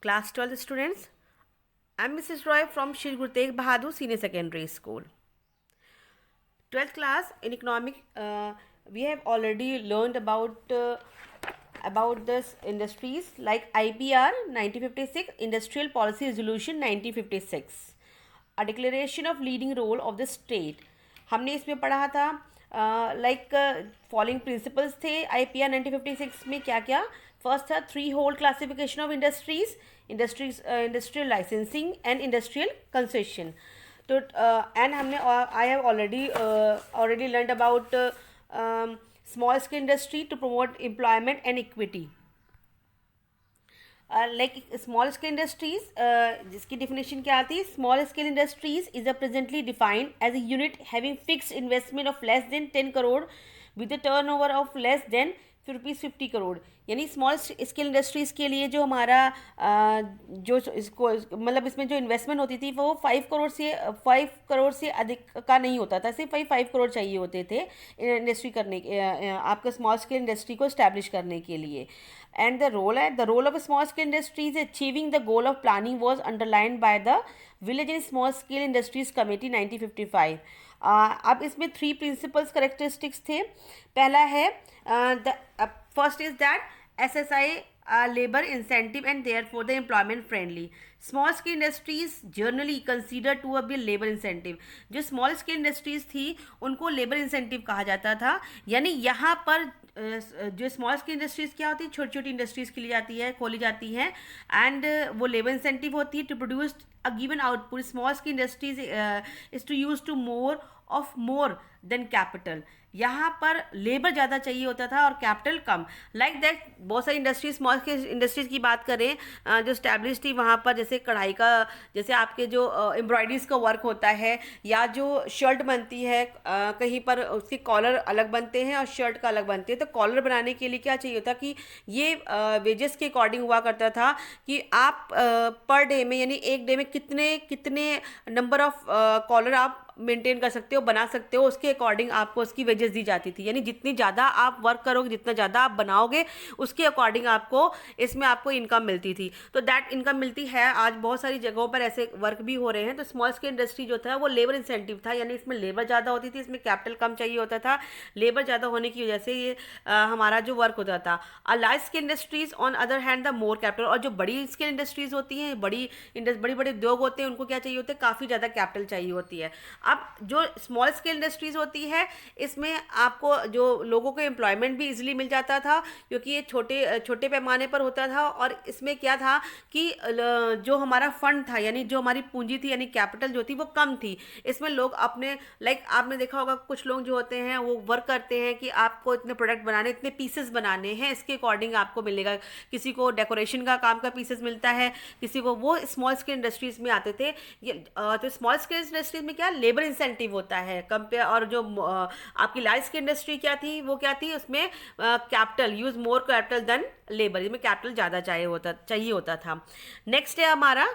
Class 12 students, I'm Mrs. Roy from Shri Guru Tegh Bahadur Senior Secondary School. 12th class in economic, we have already learned about this industries like IPR 1956, Industrial Policy Resolution 1956, a declaration of leading role of the state. हमने इसमें पढ़ा था like following principles थे IPR 1956 में क्या क्या. First था three hold classification of industrial licensing and industrial concession. तो एंड हमने I have already learn about small scale industry to promote employment and equity. Like small scale industries जिसकी definition क्या आती है. Small scale industries is a presently defined as a unit having fixed investment of less than 10 crore with a turnover of less then ₹50 crore. यानी small scale industries के लिए जो हमारा जो इसको मतलब इसमें जो इन्वेस्टमेंट होती थी वो 5 करोड़ से अधिक का नहीं होता था. सिर्फ 5 करोड़ चाहिए होते थे इंडस्ट्री करने के आपका स्मॉल स्केल इंडस्ट्री को इस्टेब्लिश करने के लिए. And the role of small scale industries achieving the goal of planning was underlined by the village and small scale industries committee 1955. अब इसमें 3 प्रिंसिपल्स करेक्टरिस्टिक्स थे. पहला है the first is that SSI labor incentive and therefore the employment friendly. Small scale industries generally considered to be labor incentive. जो small scale industries थी उनको labor incentive कहा जाता था. यानी यहाँ पर जो स्मॉल स्केल इंडस्ट्रीज़ क्या होती है, छोटी छोटी इंडस्ट्रीज़ के लिए जाती है, खोली जाती है एंड वो लेबर इंसेंटिव होती है to produce a given output. Small scale industries is to use to more than capital. यहाँ पर लेबर ज़्यादा चाहिए होता था और कैपिटल कम. लाइक दैट बहुत सारी इंडस्ट्रीज स्मॉल स्केल इंडस्ट्रीज़ की बात करें जो स्टैब्लिश थी वहाँ पर, जैसे कढ़ाई का, जैसे आपके जो एम्ब्रॉयडरीज का वर्क होता है या जो शर्ट बनती है कहीं पर उसके कॉलर अलग बनते हैं और शर्ट का अलग बनते हैं. तो कॉलर बनाने के लिए क्या चाहिए होता कि ये वेजेस के अकॉर्डिंग हुआ करता था कि आप पर डे में यानी एक डे में कितने नंबर ऑफ कॉलर आप मेंटेन कर सकते हो, बना सकते हो, उसके अकॉर्डिंग आपको उसकी वेजेस दी जाती थी. यानी जितनी ज़्यादा आप वर्क करोगे, जितना ज़्यादा आप बनाओगे, उसके अकॉर्डिंग आपको इसमें आपको इनकम मिलती थी. तो दैट इनकम मिलती है. आज बहुत सारी जगहों पर ऐसे वर्क भी हो रहे हैं. तो स्मॉल स्केल इंडस्ट्री जो था वो लेबर इंसेंटिव था. यानी इसमें लेबर ज़्यादा होती थी, इसमें कैपिटल कम चाहिए होता था. लेबर ज़्यादा होने की वजह से ये हमारा जो वर्क होता था. Large scale industries on other hand the more capital. और जो बड़ी स्केल इंडस्ट्रीज होती हैं, बड़े बड़े उद्योग होते हैं, उनको क्या चाहिए होते हैं, काफ़ी ज़्यादा कैपिटल चाहिए होती है. अब जो स्मॉल स्केल इंडस्ट्रीज होती है इसमें आपको जो लोगों को एम्प्लॉयमेंट भी इजीली मिल जाता था क्योंकि ये छोटे पैमाने पर होता था. और इसमें क्या था कि जो हमारा फंड था यानी जो हमारी पूंजी थी यानी कैपिटल जो थी वो कम थी. इसमें लोग अपने लाइक आपने देखा होगा कुछ लोग जो होते हैं वो वर्क करते हैं कि आपको इतने प्रोडक्ट बनाने, इतने पीसेस बनाने हैं, इसके अकॉर्डिंग आपको मिलेगा. किसी को डेकोरेशन का काम का पीसेस मिलता है, किसी को, वो स्मॉल स्केल इंडस्ट्रीज में आते थे. तो स्मॉल स्केल इंडस्ट्रीज में क्या लेबर इंसेंटिव होता है कंपेयर. और जो आपकी लार्ज स्केल इंडस्ट्री क्या थी, वो क्या थी, उसमें capital use more capital than labour. इसमें कैपिटल ज़्यादा चाहिए होता था. नेक्स्ट है हमारा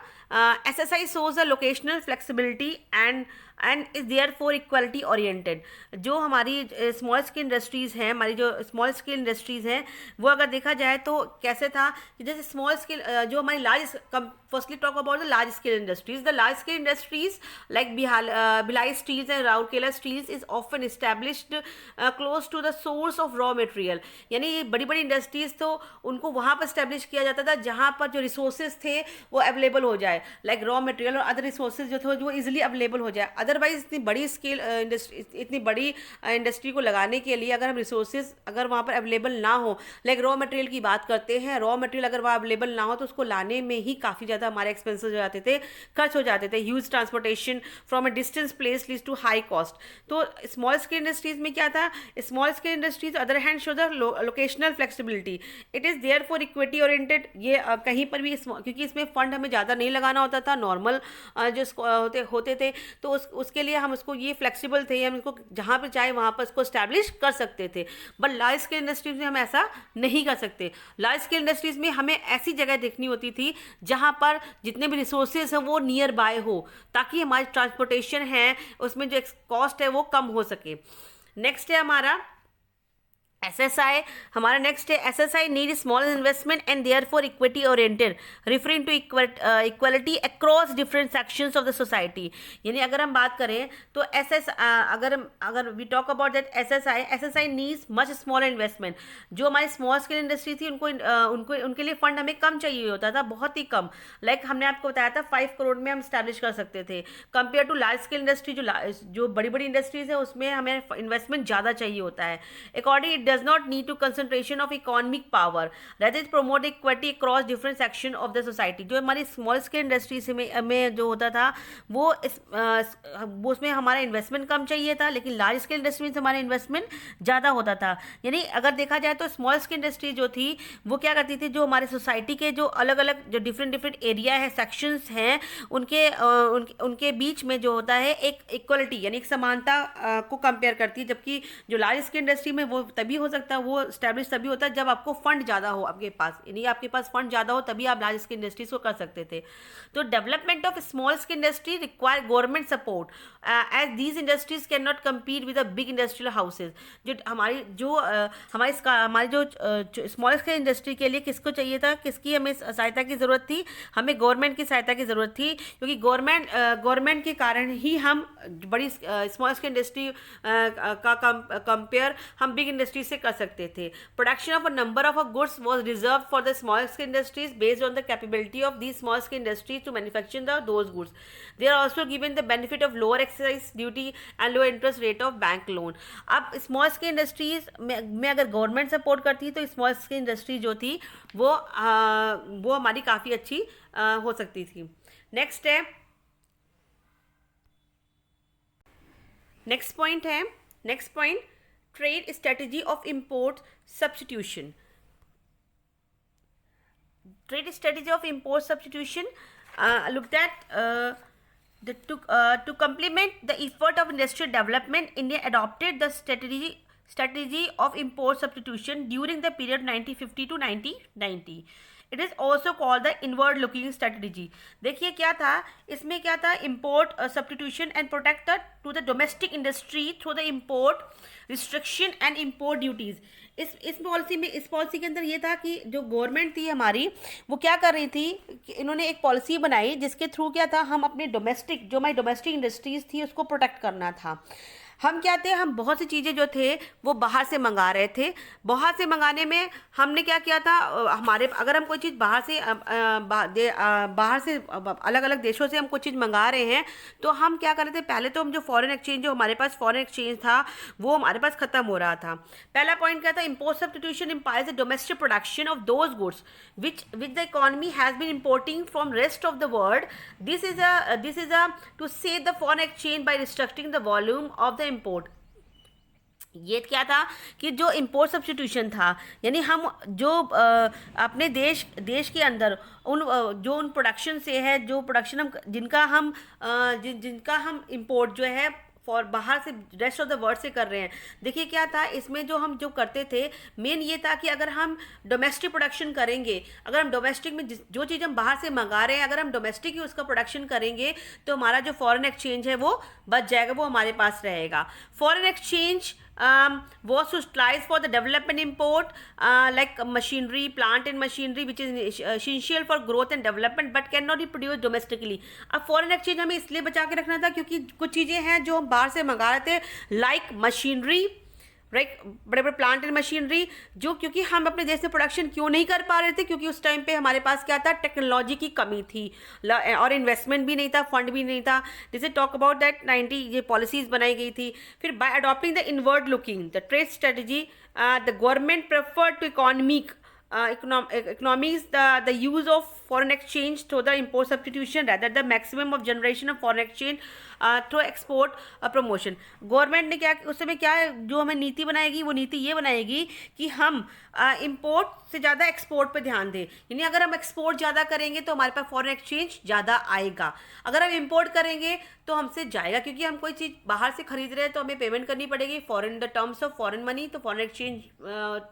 SSI shows a locational flexibility and is therefore equality oriented. जो हमारी स्मॉल स्केल इंडस्ट्रीज़ हैं, हमारी जो स्मॉल स्केल इंडस्ट्रीज़ हैं वो अगर देखा जाए तो कैसे था कि जैसे स्मॉल स्केल जो हमारी firstly talk about the large scale industries. The large scale industries like Bhilai steels and Rourkela steels is often established close to the source of raw material. यानी ये बड़ी बड़ी इंडस्ट्रीज तो उनको वहाँ पर इस्टेब्लिश किया जाता था जहाँ पर जो रिसोर्सेज थे वो अवेलेबल हो जाए, लाइक रॉ मटेरियल और अदर रिसोर्सेज जो थे वो इजीली अवेलेबल हो जाए. अदरवाइज इतनी बड़ी इंडस्ट्री को लगाने के लिए अगर हम रिसोर्सेज अगर वहाँ पर अवेलेबल ना हो, लाइक रॉ मटेरियल की बात करते हैं, रॉ मटेरियल अगर वहाँ अवेलेबल ना हो तो उसको लाने में ही काफ़ी ज़्यादा हमारे एक्सपेंसेस हो जाते थे, खर्च हो जाते थे. Huge transportation from a distance place leads to high cost. तो स्मॉल स्केल इंडस्ट्रीज में क्या था, small scale industries other hand show the locational flexibility. It is therefore equity oriented. ये कहीं पर भी क्योंकि इसमें फंड हमें ज़्यादा नहीं लगाना होता था, नॉर्मल जो होते थे, तो उसके लिए हम उसको ये फ्लेक्सिबल थे, हम इसको जहाँ पर चाहे वहाँ पर इसको स्टैब्लिश कर सकते थे. बट लार्ज स्केल इंडस्ट्रीज में हम ऐसा नहीं कर सकते. लार्ज स्केल इंडस्ट्रीज में हमें ऐसी जगह देखनी होती थी जहाँ पर जितने भी रिसोर्सेज हैं वो नियर बाय हो, ताकि हमारी ट्रांसपोर्टेशन है उसमें जो कॉस्ट है वो कम हो सके. नेक्स्ट है हमारा SSI हमारा नेक्स्ट है, SSI need small investment and therefore equity oriented, referring to equality across different sections of the society. यानी अगर हम बात करें तो अगर we talk about that SSI needs much small investment. जो हमारी स्मॉल स्केल इंडस्ट्री थी उनको उनके लिए फंड हमें कम चाहिए होता था, बहुत ही कम। लाइक हमने आपको बताया था 5 करोड़ में हम स्टैब्लिश कर सकते थे, compare to large scale industry. जो बड़ी बड़ी इंडस्ट्रीज है उसमें हमें इन्वेस्टमेंट ज़्यादा चाहिए होता है। According does not need to concentration of economic power, rather it promote equity across different section of the society। जो हमारी स्मॉल स्केल इंडस्ट्रीज में जो होता था वो वो उसमें हमारा इन्वेस्टमेंट कम चाहिए था, लेकिन लार्ज स्केल इंडस्ट्री में हमारा इन्वेस्टमेंट ज़्यादा होता था। यानी अगर देखा जाए तो स्मॉल स्केल इंडस्ट्री जो थी वो क्या करती थी, जो हमारे सोसाइटी के जो अलग अलग जो डिफरेंट एरिया है, सेक्शंस हैं, उनके बीच में जो होता है एक इक्वलिटी यानी एक समानता को कंपेयर करती है। जबकि जो लार्ज स्केल इंडस्ट्री में वो तभी हो सकता है, वो स्टैब्लिश तभी होता है जब आपको फंड ज़्यादा हो आपके पास, यानी आपके पास फंड ज़्यादा हो तभी आप लार्ज स्केल इंडस्ट्रीज को कर सकते थे। तो development of small scale industry require government support as these industries can not compete with the big industrial houses. हमारी जो स्मॉल स्केल इंडस्ट्री के लिए किसको चाहिए था, किसकी हमें सहायता की ज़रूरत थी, हमें गवर्नमेंट की सहायता की ज़रूरत थी, क्योंकि गवर्नमेंट के कारण ही हम बड़ी स्मॉल स्केल इंडस्ट्री का कंपेयर हम बिग इंडस्ट्री से कर सकते थे। Production of a number of goods was reserve for the small scale industries based on the capability of the small scale industries to manufacture those goods. They are also given the benefit of lower excise duty and low interest rate of bank loan. अब small scale industries में अगर government support करती तो small scale industry जो थी वो हमारी काफ़ी अच्छी हो सकती थी। Next point trade strategy of import substitution. Trade strategy of import substitution looked at to complement the effort of industrial development. India adopted the strategy of import substitution during the period 1950 to 1990. It is also called the inward looking strategy. देखिए क्या था इसमें, क्या था, import substitution and protect to the domestic industry through the import restriction and import duties. इस policy के अंदर ये था कि जो गवर्नमेंट थी हमारी वो क्या कर रही थी कि इन्होंने एक पॉलिसी बनाई जिसके थ्रू क्या था, हम अपने जो हमारी डोमेस्टिक इंडस्ट्रीज़ थी उसको प्रोटेक्ट करना था। हम क्या थे, हम बहुत सी चीज़ें जो थे वो बाहर से मंगा रहे थे। बाहर से मंगाने में हमने क्या किया था, अगर हम कोई चीज़ बाहर से अलग अलग देशों से हम कोई चीज़ मंगा रहे हैं तो हम क्या कर रहे थे, पहले तो हम जो फॉरेन एक्सचेंज, जो हमारे पास फॉरेन एक्सचेंज था वो हमारे पास ख़त्म हो रहा था। पहला पॉइंट क्या था, import substitution implies the domestic production of those goods which the economy has been importing from rest of the world. This is a to save the foreign exchange by restricting the volume of the import. ये क्या था कि जो import substitution था, यानी हम जो अपने देश के अंदर उन प्रोडक्शन से है, जो प्रोडक्शन हम जिनका हम इम्पोर्ट जो है फॉर बाहर से रेस्ट ऑफ द वर्ल्ड से कर रहे हैं। देखिए क्या था इसमें, जो करते थे मेन ये था कि अगर हम डोमेस्टिक प्रोडक्शन करेंगे, अगर हम डोमेस्टिक में जो चीज़ हम बाहर से मंगा रहे हैं अगर हम डोमेस्टिक ही उसका प्रोडक्शन करेंगे तो हमारा जो फॉरेन एक्सचेंज है वो बच जाएगा, वो हमारे पास रहेगा। Foreign exchange was utilized for the development import like machinery, plant and machinery which is essential for growth and development but cannot be produced domestically। अब फॉरेन एक्सचेंज हमें इसलिए बचा के रखना था क्योंकि कुछ चीज़ें हैं जो हम बाहर से मंगा रहे थे, लाइक मशीनरी, राइट, बड़े बड़े प्लांट एंड मशीनरी, जो क्योंकि हम अपने देश में प्रोडक्शन क्यों नहीं कर पा रहे थे, क्योंकि उस टाइम पे हमारे पास क्या था, टेक्नोलॉजी की कमी थी और इन्वेस्टमेंट भी नहीं था, फंड भी नहीं था। जैसे टॉक अबाउट दैट 90 ये पॉलिसीज़ बनाई गई थी। फिर by adopting the inward looking the trade strategy the government preferred to economies the use of foreign exchange through the import substitution rather the maximum of generation of foreign exchange through export promotion. Government ने क्या उस समय क्या जो हमें नीति बनाएगी, वो नीति ये बनाएगी कि हम इंपोर्ट से ज़्यादा एक्सपोर्ट पे ध्यान दें। यानी अगर हम एक्सपोर्ट ज़्यादा करेंगे तो हमारे पास फॉरेन एक्सचेंज ज़्यादा आएगा, अगर हम इंपोर्ट करेंगे तो हमसे जाएगा, क्योंकि हम कोई चीज़ बाहर से खरीद रहे हैं तो हमें पेमेंट करनी पड़ेगी foreign the terms of foreign money, तो फॉरेन एक्सचेंज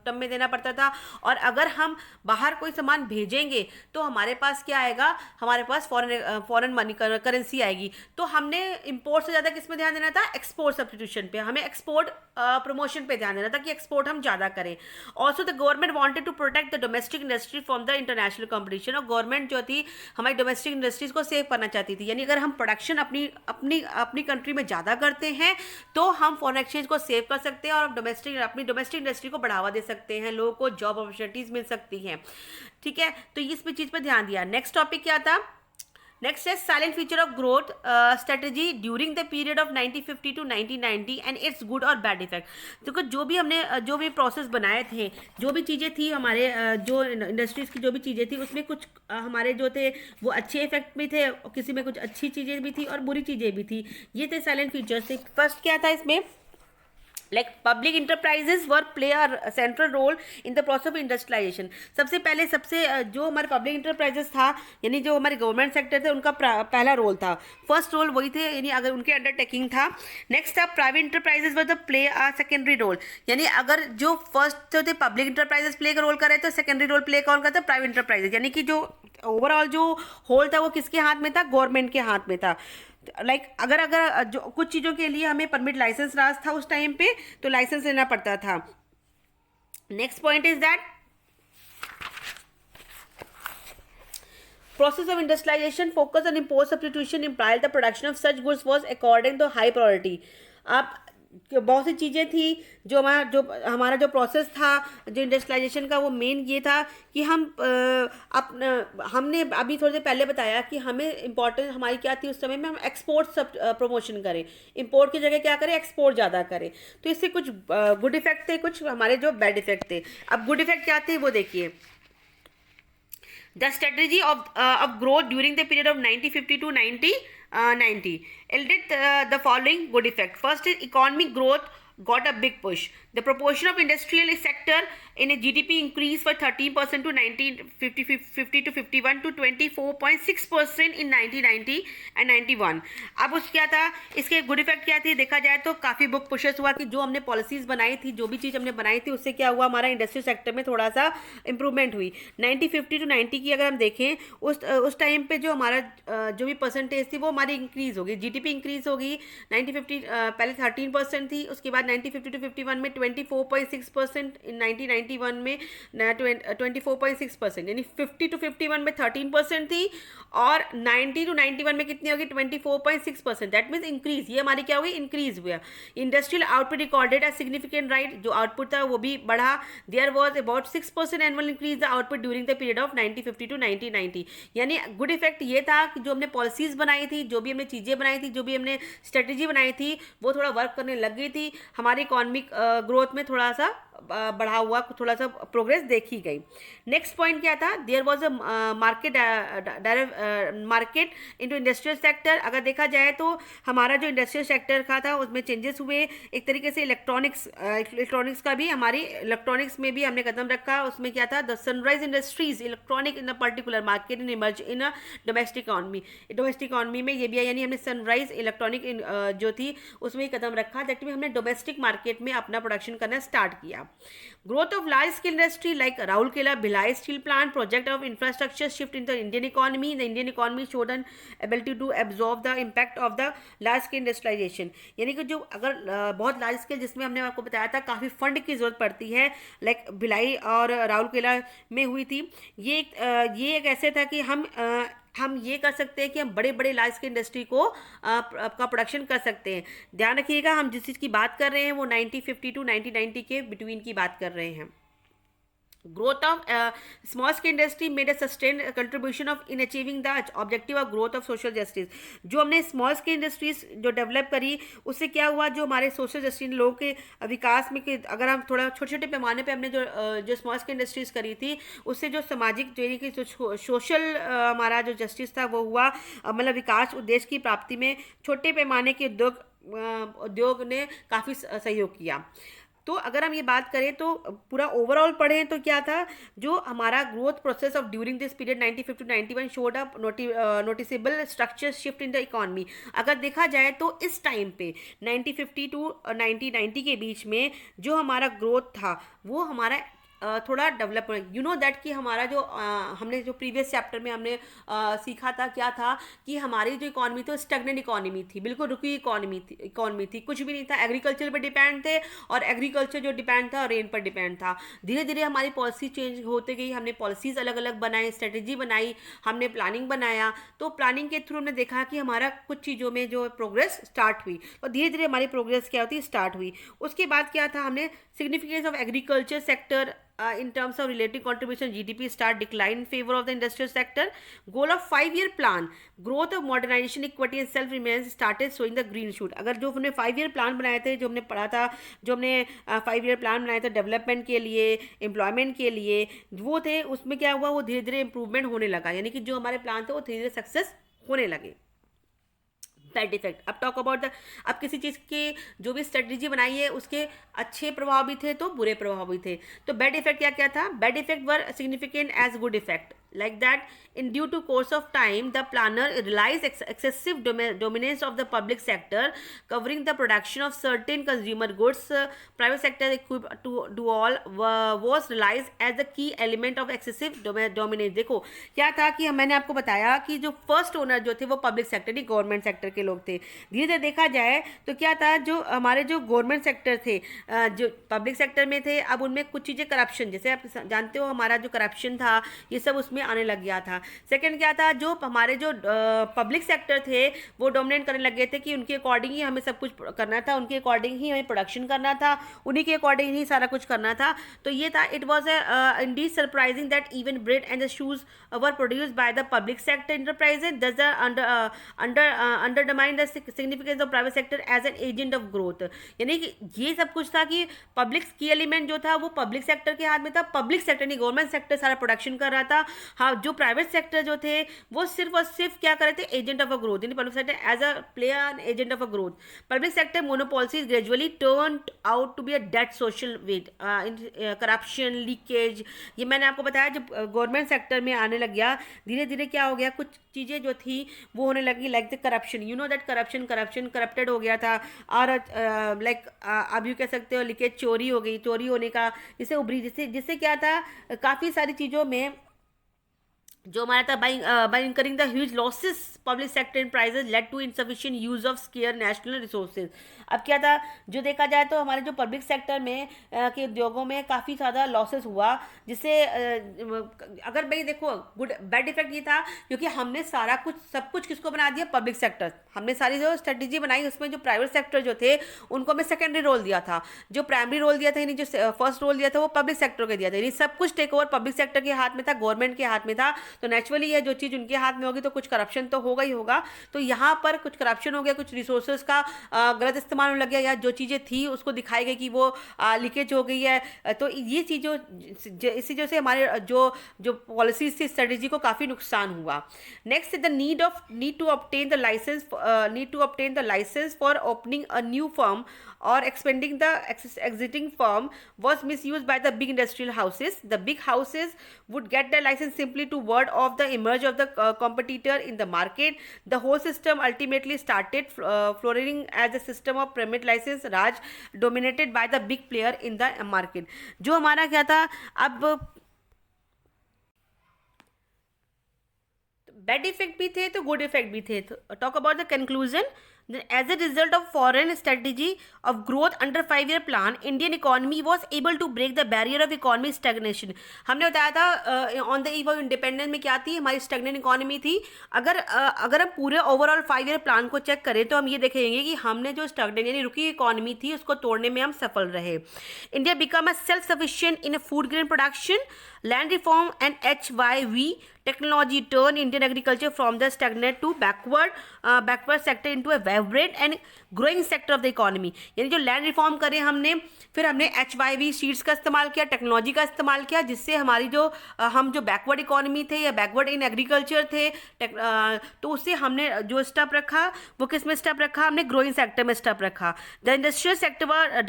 टर्म में देना पड़ता था। और अगर अगर हम बाहर कोई सामान भेजेंगे तो हमारे पास क्या आएगा, हमारे पास फॉरेन मनी करेंसी आएगी। तो हमने इंपोर्ट से ज़्यादा किस में ध्यान देना था, एक्सपोर्ट सब्सटीट्यूशन पे, हमें एक्सपोर्ट प्रमोशन पे ध्यान देना था कि एक्सपोर्ट हम ज़्यादा करें। Also the government wanted to protect the domestic industry from the international competition. और गवर्नमेंट जो थी हमारी डोमेस्टिक इंडस्ट्रीज को सेव करना चाहती थी, यानी अगर हम प्रोडक्शन अपनी अपनी अपनी कंट्री में ज़्यादा करते हैं तो हम फॉरेन एक्सचेंज को सेव कर सकते हैं और अपनी डोमेस्टिक इंडस्ट्री को बढ़ावा दे सकते हैं, लोगों को जॉब अपॉर्चुनिटीज मिल सकती हैं। ठीक है, तो इस चीज़ पर ध्यान दिया। नेक्स्ट टॉपिक क्या था, नेक्स्ट है silent feature of growth strategy during the period of 1950 to 1990 and its good और बैड इफेक्ट। तो जो भी हमने जो भी प्रोसेस बनाए थे, जो भी चीज़ें थी हमारे जो इंडस्ट्रीज़ की जो भी चीज़ें थी उसमें कुछ हमारे जो थे वो अच्छे इफेक्ट भी थे, किसी में कुछ अच्छी चीज़ें भी थी और बुरी चीज़ें भी थी। ये थे साइलेंट फीचर्स थे। फर्स्ट क्या था इसमें, like public enterprises were play a central role in the process of industrialisation. सबसे पहले जो हमारे पब्लिक इंटरप्राइजेज था, यानी जो हमारे गवर्नमेंट सेक्टर थे, उनका पहला रोल था, फर्स्ट रोल वही थे, यानी अगर उनके अंडरटेकिंग था। नेक्स्ट था private enterprises were the play a secondary role, यानी अगर जो फर्स्ट जो थे पब्लिक इंटरप्राइजेज प्ले का रोल कर रहे थे, सेकेंडरी रोल प्ले कौन करता, प्राइवेट इंटरप्राइजेज, यानी कि जो ओवरऑल जो होल था वो किसके हाथ में था, गवर्नमेंट के हाथ में था। लाइक अगर जो कुछ चीज़ों के लिए हमें परमिट लाइसेंस राज था उस टाइम पे, तो लाइसेंस लेना पड़ता था। Next point is that process of industrialization focus on import substitution implied the production of such goods was according to high priority। आप बहुत सी चीज़ें थी जो हमारा जो प्रोसेस था जो इंडस्ट्रियलाइजेशन का, वो मेन ये था कि हमने अभी थोड़ी देर पहले बताया कि हमें इम्पोर्टेंस हमारी क्या थी उस समय में, हम एक्सपोर्ट सब प्रमोशन करें, इंपोर्ट की जगह क्या करें, एक्सपोर्ट ज़्यादा करें। तो इससे कुछ गुड इफेक्ट थे, कुछ हमारे जो बैड इफेक्ट थे। अब गुड इफेक्ट क्या थे वो देखिए। The strategy of growth during the period of 1950 to 1990 yielded the following good effect. First is economic growth got a big push. The proportion of industrial sector in a GDP increased for 13% to 1950 to 51 to 24.6% in 1990 and 91। अब उस क्या था, इसके good effect क्या थी, देखा जाए तो काफ़ी बुक पुशेस हुआ कि जो हमने पॉलिसीज़ बनाई थी, जो भी चीज़ हमने बनाई थी, उससे क्या हुआ, हमारा इंडस्ट्रियल सेक्टर में थोड़ा सा इंप्रूवमेंट हुई। 1950 टू 90 की अगर हम देखें, उस टाइम पे जो हमारा जो भी परसेंटेज थी वो हमारी इंक्रीज़ होगी, जीडीपी इंक्रीज़ होगी। 1950 पहले 13% थी, उसके बाद 1950 टू 51 में 24.6%, इन 1991 में 24.6%, यानी 50 टू 51 में 13% थी और 90 टू 91 में कितनी होगी, 24.6%। दैट मीन्स इंक्रीज, ये हमारी क्या हुई, इंक्रीज हुआ। Industrial output recorded a significant right, जो आउटपुट था वो भी बढ़ा। There was about 6% annual increase the output during the period of 1950 to 1990। यानी गुड इफेक्ट ये था कि जो हमने पॉलिसीज बनाई थी, जो भी हमने चीज़ें बनाई थी, जो भी हमने स्ट्रेटेजी बनाई थी, वो थोड़ा वर्क करने लग गई थी, हमारी इकोनॉमिक ग्रोथ में थोड़ा सा बढ़ा हुआ, थोड़ा सा प्रोग्रेस देखी गई। नेक्स्ट पॉइंट क्या था, there was a market into industrial sector. अगर देखा जाए तो हमारा जो इंडस्ट्रियल सेक्टर का था उसमें चेंजेस हुए। एक तरीके से इलेक्ट्रॉनिक्स का भी, हमारी इलेक्ट्रॉनिक्स में भी हमने कदम रखा। उसमें क्या था, the sunrise industries electronic in a particular market in emerge in a domestic economy. Domestic economy में ये भी है, यानी हमने सनराइज इलेक्ट्रॉनिक जो थी उसमें कदम रखा, दैट में हमने डोमेस्टिक मार्केट में अपना प्रोडक्शन करना स्टार्ट किया। Growth of large scale industry like Rourkela Bhilai steel plant project of infrastructure shift in the Indian economy. The Indian economy showed an ability to absorb the impact of the large scale industrialization। यानी कि जो अगर बहुत large scale, जिसमें हमने आपको बताया था काफ़ी फंड की ज़रूरत पड़ती है, लाइक भिलाई और राउरकेला में हुई थी। ये एक ऐसे था कि हम ये कर सकते हैं कि हम बड़े बड़े लार्ज स्केल इंडस्ट्री को का प्रोडक्शन कर सकते हैं। ध्यान रखिएगा, हम जिस चीज़ की बात कर रहे हैं वो 1950 टू 1990 के बिटवीन की बात कर रहे हैं। Growth of small scale industry made a sustained contribution of in achieving the objective of growth of social justice। जो हमने स्मॉल स्केल इंडस्ट्रीज जो डेवलप करी, उससे क्या हुआ, जो हमारे सोशल जस्टिस लोगों के विकास में, अगर हम थोड़ा छोटे छोटे पैमाने पे हमने जो स्मॉल स्केल इंडस्ट्रीज करी थी, उससे जो सामाजिक जो सोशल हमारा जो जस्टिस था वो हुआ, मतलब विकास उद्देश्य की प्राप्ति में छोटे पैमाने के उद्योग ने काफ़ी सहयोग किया। तो अगर हम ये बात करें तो पूरा ओवरऑल पढ़ें तो क्या था, जो हमारा growth process of during this period 1950 to 91 showed up noticeable structure shift in the economy. अगर देखा जाए तो इस टाइम पे 1950 टू 1990 के बीच में जो हमारा ग्रोथ था वो हमारा थोड़ा डेवलप, यू नो दैट कि हमारा जो हमने जो प्रीवियस चैप्टर में हमने सीखा था क्या था कि हमारी जो इकॉनमी थी स्टैग्नेंट इकॉनमी थी, बिल्कुल रुकी इकॉनमी थी, कुछ भी नहीं था, एग्रीकल्चर पर डिपेंड थे और एग्रीकल्चर जो डिपेंड था रेन पर डिपेंड था। धीरे धीरे हमारी पॉलिसी चेंज होते गई, हमने पॉलिसीज़ अलग अलग बनाई, स्ट्रेटेजी बनाई, हमने प्लानिंग बनाया, तो प्लानिंग के थ्रू हमने देखा कि हमारा कुछ चीज़ों में जो प्रोग्रेस स्टार्ट हुई और धीरे धीरे हमारी प्रोग्रेस क्या होती स्टार्ट हुई। उसके बाद क्या था, हमने significance of agriculture sector in terms of relative contribution GDP start decline in favor of the industrial sector. Goal of 5-year plan, growth of modernization, equity and self reliance started showing the green shoot. अगर जो हमने 5-year plan बनाए थे, जो हमने पढ़ा था, जो हमने 5-year plan बनाए थे डेवलपमेंट के लिए, एम्प्लॉयमेंट के लिए, वो थे, उसमें क्या हुआ, वो धीरे धीरे इंप्रूवमेंट होने लगा, यानी कि जो हमारे प्लान थे वो धीरे धीरे सक्सेस होने लगे। बैड इफेक्ट, अब टॉक अबाउट द, अब किसी चीज़ के जो भी स्ट्रेटजी बनाई है उसके अच्छे प्रभाव भी थे तो बुरे प्रभाव भी थे। तो बैड इफेक्ट क्या क्या था, bad effect were significant as good effect, like that in due to course of time the planner realized excessive dominance of the public sector covering the production of certain consumer goods. Private sector equipped to do all was realized as the key element of excessive dominance. देखो क्या था कि मैंने आपको बताया कि जो first owner जो थे वो पब्लिक सेक्टर नहीं गवर्नमेंट सेक्टर के लोग थे। धीरे धीरे देखा जाए तो क्या था, जो हमारे जो गवर्नमेंट सेक्टर थे, जो पब्लिक सेक्टर में थे, अब उनमें कुछ चीज़ें करप्शन, जैसे आप जानते हो हमारा जो करप्शन था ये सब उसमें आने लग गया था। सेकंड क्या था, जो हमारे जो पब्लिक सेक्टर थे वो डोमिनेट करने लग गए थे कि उनके अकॉर्डिंग ही हमें सब कुछ करना था, उनके अकॉर्डिंग ही हमें प्रोडक्शन करना था, उन्हीं के अकॉर्डिंग ही सारा कुछ करना था। तो ये था, it was indeed surprising that even bread and the shoes were produced by the public sector enterprises, thus the undermine the significance of private sector as an agent of growth. यानी कि ये सब कुछ था कि पब्लिक की element जो था वो पब्लिक सेक्टर के हाथ में था, पब्लिक सेक्टर नहीं गवर्नमेंट सेक्टर सारा प्रोडक्शन कर रहा था। हाँ, जो प्राइवेट सेक्टर जो थे वो सिर्फ और सिर्फ क्या कर रहे थे, एजेंट ऑफ अ ग्रोथ, यानी public sector as a player an agent of a growth. Public sector monopolies gradually turn out to be a dead social weight, corruption, leakage. ये मैंने आपको बताया जब गवर्नमेंट सेक्टर में आने लग गया धीरे धीरे क्या हो गया, कुछ चीज़ें जो थी वो होने लगी, like the corruption, you know that corruption corrupted हो गया था, और लाइक आप यूँ कह सकते हो लीकेज, चोरी हो गई, चोरी होने का जिससे उभरी, जिससे क्या था काफ़ी सारी चीज़ों में जो हमारा था by incurring the huge losses public sector in prices led to insufficient use of scarce national resources. अब क्या था, जो देखा जाए तो हमारे जो पब्लिक सेक्टर में के उद्योगों में काफ़ी ज़्यादा लॉसेस हुआ, जिससे अगर भाई देखो गुड बैड इफेक्ट ये था क्योंकि हमने सारा कुछ सब कुछ किसको बना दिया, पब्लिक सेक्टर। हमने सारी जो स्ट्रेटेजी बनाई उसमें जो प्राइवेट सेक्टर जो थे उनको हमें सेकेंडरी रोल दिया था, जो प्राइमरी रोल दिया था यानी जो फर्स्ट रोल दिया था वो पब्लिक सेक्टर को दिया था, यानी सब कुछ टेक ओवर पब्लिक सेक्टर के हाथ में था, गवर्नमेंट के हाथ में था। तो नेचुरली ये जो चीज़ उनके हाथ में होगी तो कुछ करप्शन तो होगा ही होगा। तो यहाँ पर कुछ करप्शन हो गया, कुछ रिसोर्सेज का गलत इस्तेमाल होने लग गया, या जो चीज़ें थी उसको दिखाई गई कि वो लीकेज हो गई है। तो ये चीज़ों इसी वजह से हमारे जो पॉलिसीज थी, स्ट्रेटेजी को काफ़ी नुकसान हुआ। Next the need to obtain the licence for opening a new firm or expanding the existing firm was misused by the big industrial houses. The big houses would get the license simply to ward off the emerge of the competitor in the market. The whole system ultimately started flourishing as a system of permit license raj dominated by the big player in the market. जो हमारा क्या था, अब bad effect भी थे तो good effect भी थे। Talk about the conclusion, as a result of foreign strategy of growth under 5-year plan, Indian economy was able to break the barrier of economic stagnation. हमने बताया था on the eve of independence में क्या थी, हमारी stagnant economy थी। अगर हम पूरे ओवरऑल 5-year प्लान को चेक करें तो हम ये देखेंगे कि हमने जो stagnant यानी रुकी इकोनॉमी थी उसको तोड़ने में हम सफल रहे। India become a self sufficient in food grain production, land reform and HYV technology turn Indian agriculture from the stagnant to backward sector into a vibrant and growing sector of the economy. यानी जो land reform करें हमने, फिर हमने HYV seeds का इस्तेमाल किया, technology का इस्तेमाल किया, जिससे हमारी हम जो बैकवर्ड इकोनॉमी थे या बैकवर्ड इन एग्रीकल्चर थे, तो उससे हमने जो स्टेप रखा वो किस में स्टेप रखा, हमने ग्रोइंग सेक्टर में स्टेप रखा। The industrial sector were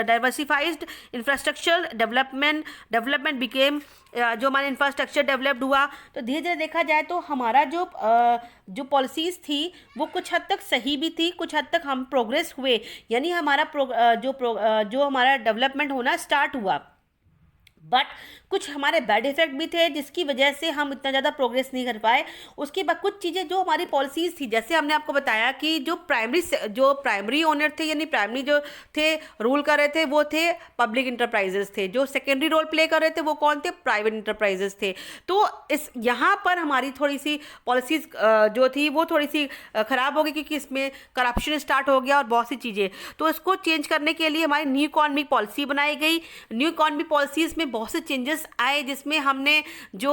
diversified, infrastructure development became, जो हमारा इंफ्रास्ट्रक्चर डेवलप्ड हुआ। तो धीरे धीरे देखा जाए तो हमारा जो पॉलिसीज़ थी वो कुछ हद तक सही भी थी, कुछ हद तक हम प्रोग्रेस हुए, यानी हमारा जो हमारा डेवलपमेंट होना स्टार्ट हुआ। बट कुछ हमारे बैड इफेक्ट भी थे जिसकी वजह से हम इतना ज़्यादा प्रोग्रेस नहीं कर पाए। उसके बाद कुछ चीज़ें जो हमारी पॉलिसीज़ थी, जैसे हमने आपको बताया कि जो प्राइमरी ओनर थे, यानी प्राइमरी जो थे रूल कर रहे थे, वो थे पब्लिक इंटरप्राइजेस थे। जो सेकेंडरी रोल प्ले कर रहे थे वो कौन थे? प्राइवेट इंटरप्राइजेस थे। तो इस यहाँ पर हमारी थोड़ी सी पॉलिसीज़ जो थी वो थोड़ी सी ख़राब हो गई, क्योंकि इसमें करप्शन स्टार्ट हो गया और बहुत सी चीज़ें। तो इसको चेंज करने के लिए हमारी न्यू इकॉनमिक पॉलिसी बनाई गई। न्यू इकॉनमिक पॉलिसीज़ में बहुत से चेंजेस आए, जिसमें हमने जो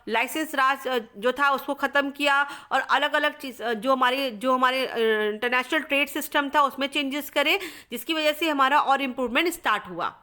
लाइसेंस राज जो था उसको ख़त्म किया, और अलग अलग चीज़ जो हमारे इंटरनेशनल ट्रेड सिस्टम था उसमें चेंजेस करे, जिसकी वजह से हमारा और इम्प्रूवमेंट स्टार्ट हुआ।